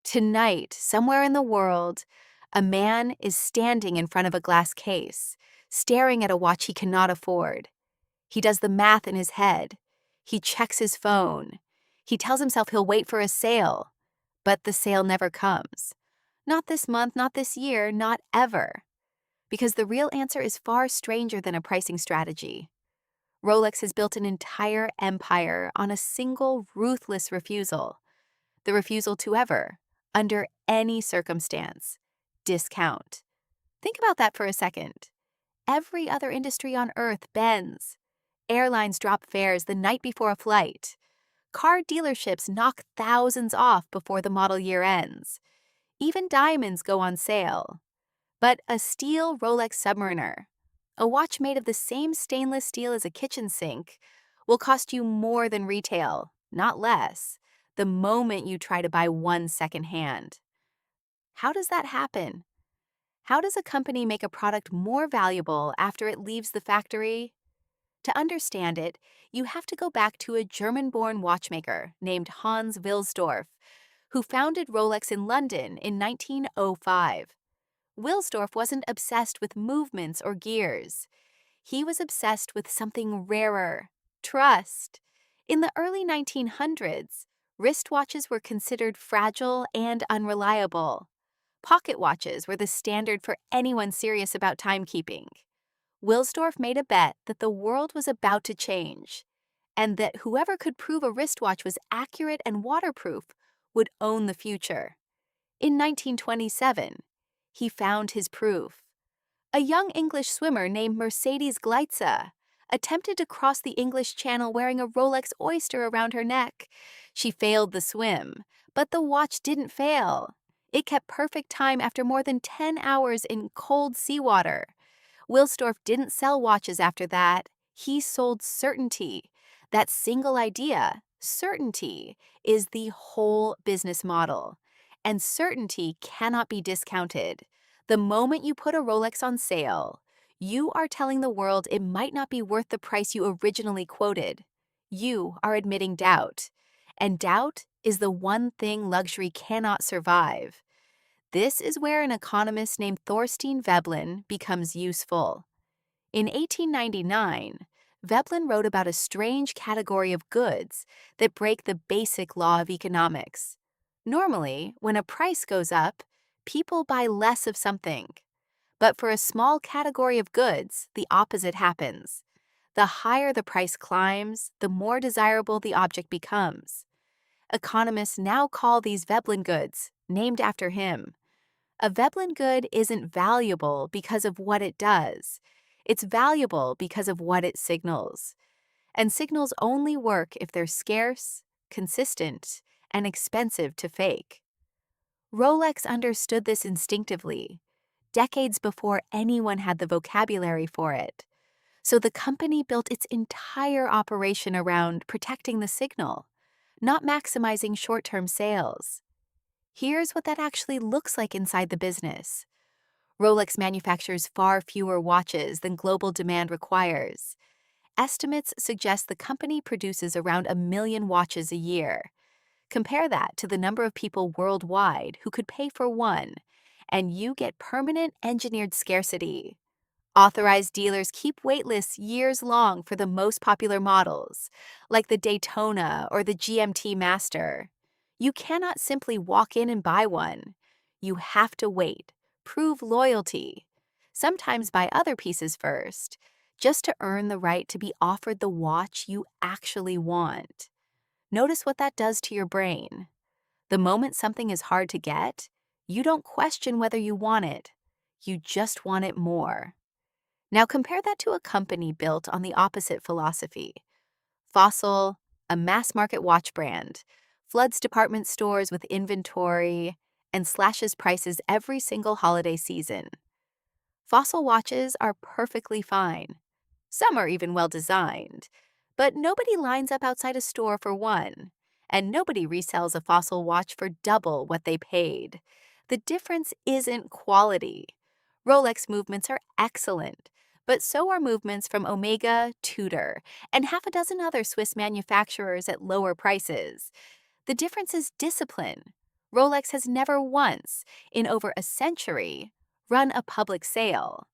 Tonight, somewhere in the world, a man is standing in front of a glass case, staring at a watch he cannot afford. He does the math in his head. He checks his phone. He tells himself he'll wait for a sale, but the sale never comes. Not this month, not this year, not ever. Because the real answer is far stranger than a pricing strategy. Rolex has built an entire empire on a single ruthless refusal. The refusal to ever, under any circumstance, discount. Think about that for a second. Every other industry on Earth bends. Airlines drop fares the night before a flight. Car dealerships knock thousands off before the model year ends. Even diamonds go on sale. But a steel Rolex Submariner, a watch made of the same stainless steel as a kitchen sink, will cost you more than retail, not less, the moment you try to buy one secondhand. How does that happen? How does a company make a product more valuable after it leaves the factory? To understand it, you have to go back to a German-born watchmaker named Hans Wilsdorf, who founded Rolex in London in 1905. Wilsdorf wasn't obsessed with movements or gears. He was obsessed with something rarer: trust. In the early 1900s, wristwatches were considered fragile and unreliable. Pocket watches were the standard for anyone serious about timekeeping. Wilsdorf made a bet that the world was about to change, and that whoever could prove a wristwatch was accurate and waterproof would own the future. In 1927, he found his proof. A young English swimmer named Mercedes Gleitze attempted to cross the English Channel wearing a Rolex oyster around her neck. She failed the swim, but the watch didn't fail. It kept perfect time after more than 10 hours in cold seawater. Wilsdorf didn't sell watches after that. He sold certainty. That single idea, certainty, is the whole business model. And certainty cannot be discounted. The moment you put a Rolex on sale, you are telling the world it might not be worth the price you originally quoted. You are admitting doubt. And doubt is the one thing luxury cannot survive. This is where an economist named Thorstein Veblen becomes useful. In 1899, Veblen wrote about a strange category of goods that break the basic law of economics. Normally, when a price goes up, people buy less of something. But for a small category of goods, the opposite happens. The higher the price climbs, the more desirable the object becomes. Economists now call these Veblen goods, named after him. A Veblen good isn't valuable because of what it does. It's valuable because of what it signals. And signals only work if they're scarce, consistent, and expensive to fake. Rolex understood this instinctively, decades before anyone had the vocabulary for it. So the company built its entire operation around protecting the signal, not maximizing short-term sales. Here's what that actually looks like inside the business. Rolex manufactures far fewer watches than global demand requires. Estimates suggest the company produces around 1 million watches a year. Compare that to the number of people worldwide who could pay for one, and you get permanent engineered scarcity. Authorized dealers keep waitlists years long for the most popular models, like the Daytona or the GMT Master. You cannot simply walk in and buy one. You have to wait, prove loyalty, sometimes buy other pieces first, just to earn the right to be offered the watch you actually want. Notice what that does to your brain. The moment something is hard to get, you don't question whether you want it. You just want it more. Now compare that to a company built on the opposite philosophy. Fossil, a mass-market watch brand, floods department stores with inventory and slashes prices every single holiday season. Fossil watches are perfectly fine. Some are even well-designed. But nobody lines up outside a store for one, and nobody resells a Fossil watch for double what they paid. The difference isn't quality. Rolex movements are excellent, but so are movements from Omega, Tudor, and half a dozen other Swiss manufacturers at lower prices. The difference is discipline. Rolex has never once, in over a century, run a public sale.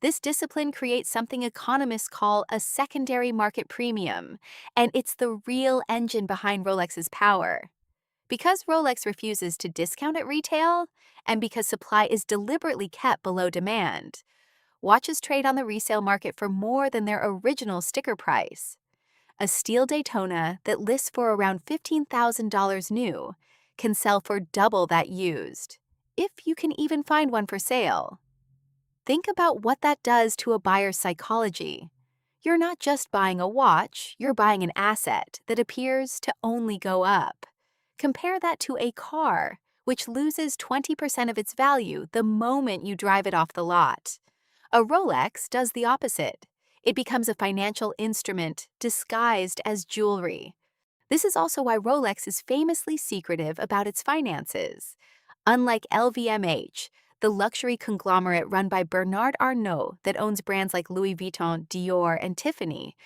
This discipline creates something economists call a secondary market premium, and it's the real engine behind Rolex's power. Because Rolex refuses to discount at retail, and because supply is deliberately kept below demand, watches trade on the resale market for more than their original sticker price. A steel Daytona that lists for around $15,000 new can sell for double that used, if you can even find one for sale. Think about what that does to a buyer's psychology. You're not just buying a watch, you're buying an asset that appears to only go up. Compare that to a car, which loses 20% of its value the moment you drive it off the lot. A Rolex does the opposite. It becomes a financial instrument disguised as jewelry. This is also why Rolex is famously secretive about its finances. Unlike LVMH, the luxury conglomerate run by Bernard Arnault that owns brands like Louis Vuitton, Dior, and Tiffany,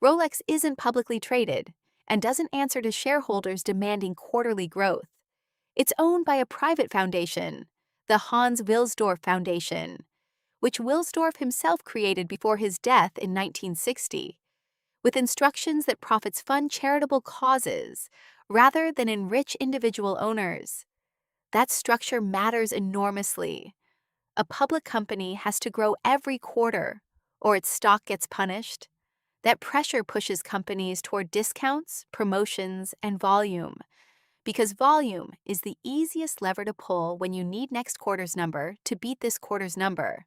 Rolex isn't publicly traded and doesn't answer to shareholders demanding quarterly growth. It's owned by a private foundation, the Hans Wilsdorf Foundation, which Wilsdorf himself created before his death in 1960, with instructions that profits fund charitable causes rather than enrich individual owners. That structure matters enormously. A public company has to grow every quarter, or its stock gets punished. That pressure pushes companies toward discounts, promotions, and volume, because volume is the easiest lever to pull when you need next quarter's number to beat this quarter's number.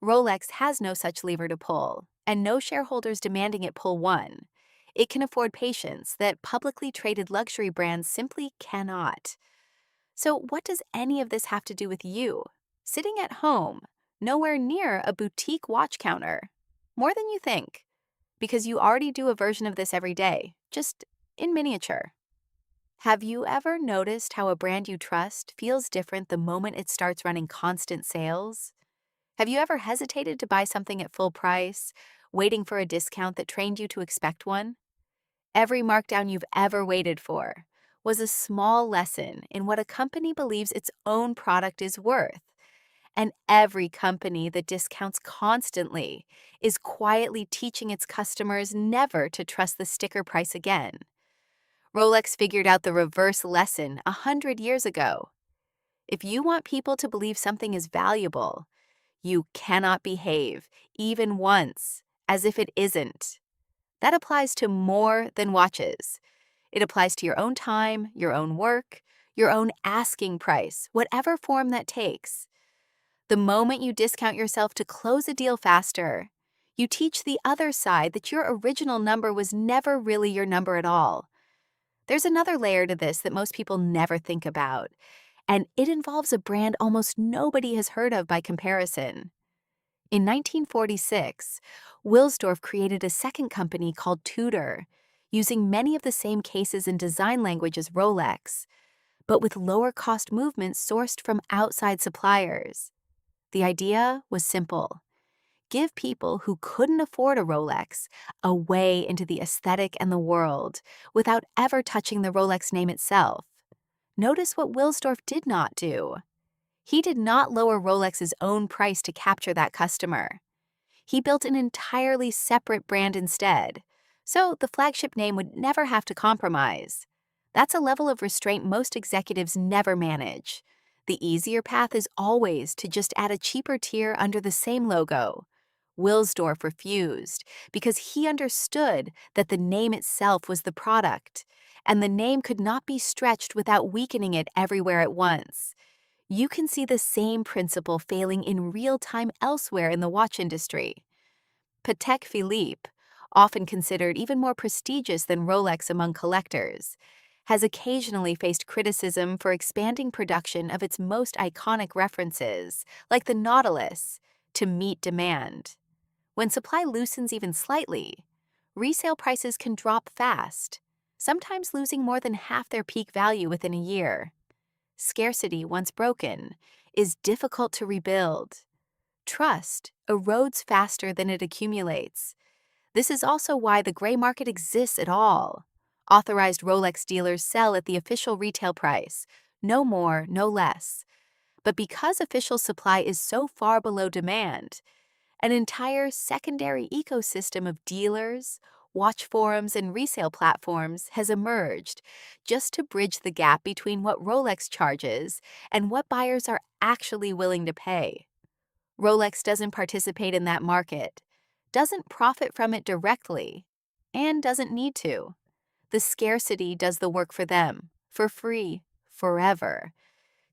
Rolex has no such lever to pull, and no shareholders demanding it pull one. It can afford patience that publicly traded luxury brands simply cannot. So what does any of this have to do with you? Sitting at home, nowhere near a boutique watch counter. More than you think, because you already do a version of this every day, just in miniature. Have you ever noticed how a brand you trust feels different the moment it starts running constant sales? Have you ever hesitated to buy something at full price, waiting for a discount that trained you to expect one? Every markdown you've ever waited for was a small lesson in what a company believes its own product is worth. And every company that discounts constantly is quietly teaching its customers never to trust the sticker price again. Rolex figured out the reverse lesson 100 years ago. If you want people to believe something is valuable, you cannot behave, even once, as if it isn't. That applies to more than watches. It applies to your own time, your own work, your own asking price, whatever form that takes. The moment you discount yourself to close a deal faster, you teach the other side that your original number was never really your number at all. There's another layer to this that most people never think about, and it involves a brand almost nobody has heard of by comparison. In 1946, Wilsdorf created a second company called Tudor, using many of the same cases and design language as Rolex, but with lower-cost movements sourced from outside suppliers. The idea was simple. Give people who couldn't afford a Rolex a way into the aesthetic and the world without ever touching the Rolex name itself. Notice what Wilsdorf did not do. He did not lower Rolex's own price to capture that customer. He built an entirely separate brand instead, so the flagship name would never have to compromise. That's a level of restraint most executives never manage. The easier path is always to just add a cheaper tier under the same logo. Wilsdorf refused because he understood that the name itself was the product, and the name could not be stretched without weakening it everywhere at once. You can see the same principle failing in real time elsewhere in the watch industry. Patek Philippe, often considered even more prestigious than Rolex among collectors, has occasionally faced criticism for expanding production of its most iconic references, like the Nautilus, to meet demand. When supply loosens even slightly, resale prices can drop fast, sometimes losing more than half their peak value within a year. Scarcity, once broken, is difficult to rebuild. Trust erodes faster than it accumulates. This is also why the gray market exists at all. Authorized Rolex dealers sell at the official retail price, No more, no less. But because official supply is so far below demand, an entire secondary ecosystem of dealers, watch forums, and resale platforms has emerged just to bridge the gap between what Rolex charges and what buyers are actually willing to pay. Rolex doesn't participate in that market, doesn't profit from it directly, and doesn't need to. The scarcity does the work for them, for free, forever.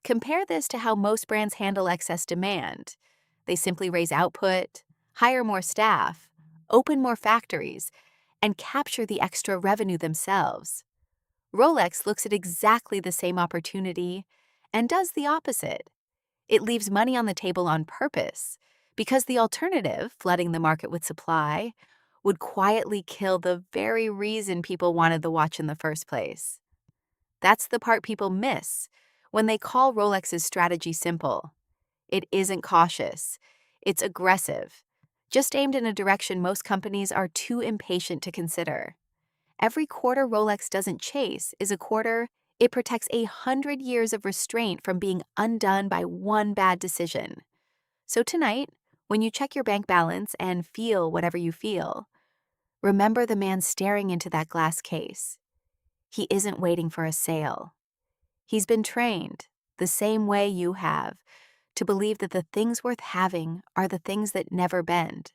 Compare this to how most brands handle excess demand. They simply raise output, hire more staff, open more factories, and capture the extra revenue themselves. Rolex looks at exactly the same opportunity and does the opposite. It leaves money on the table on purpose, because the alternative, flooding the market with supply, would quietly kill the very reason people wanted the watch in the first place. That's the part people miss when they call Rolex's strategy simple. It isn't cautious. It's aggressive, just aimed in a direction most companies are too impatient to consider. Every quarter Rolex doesn't chase is a quarter it protects 100 years of restraint from being undone by one bad decision. So tonight, when you check your bank balance and feel whatever you feel, remember the man staring into that glass case. He isn't waiting for a sale. He's been trained, the same way you have, to believe that the things worth having are the things that never bend.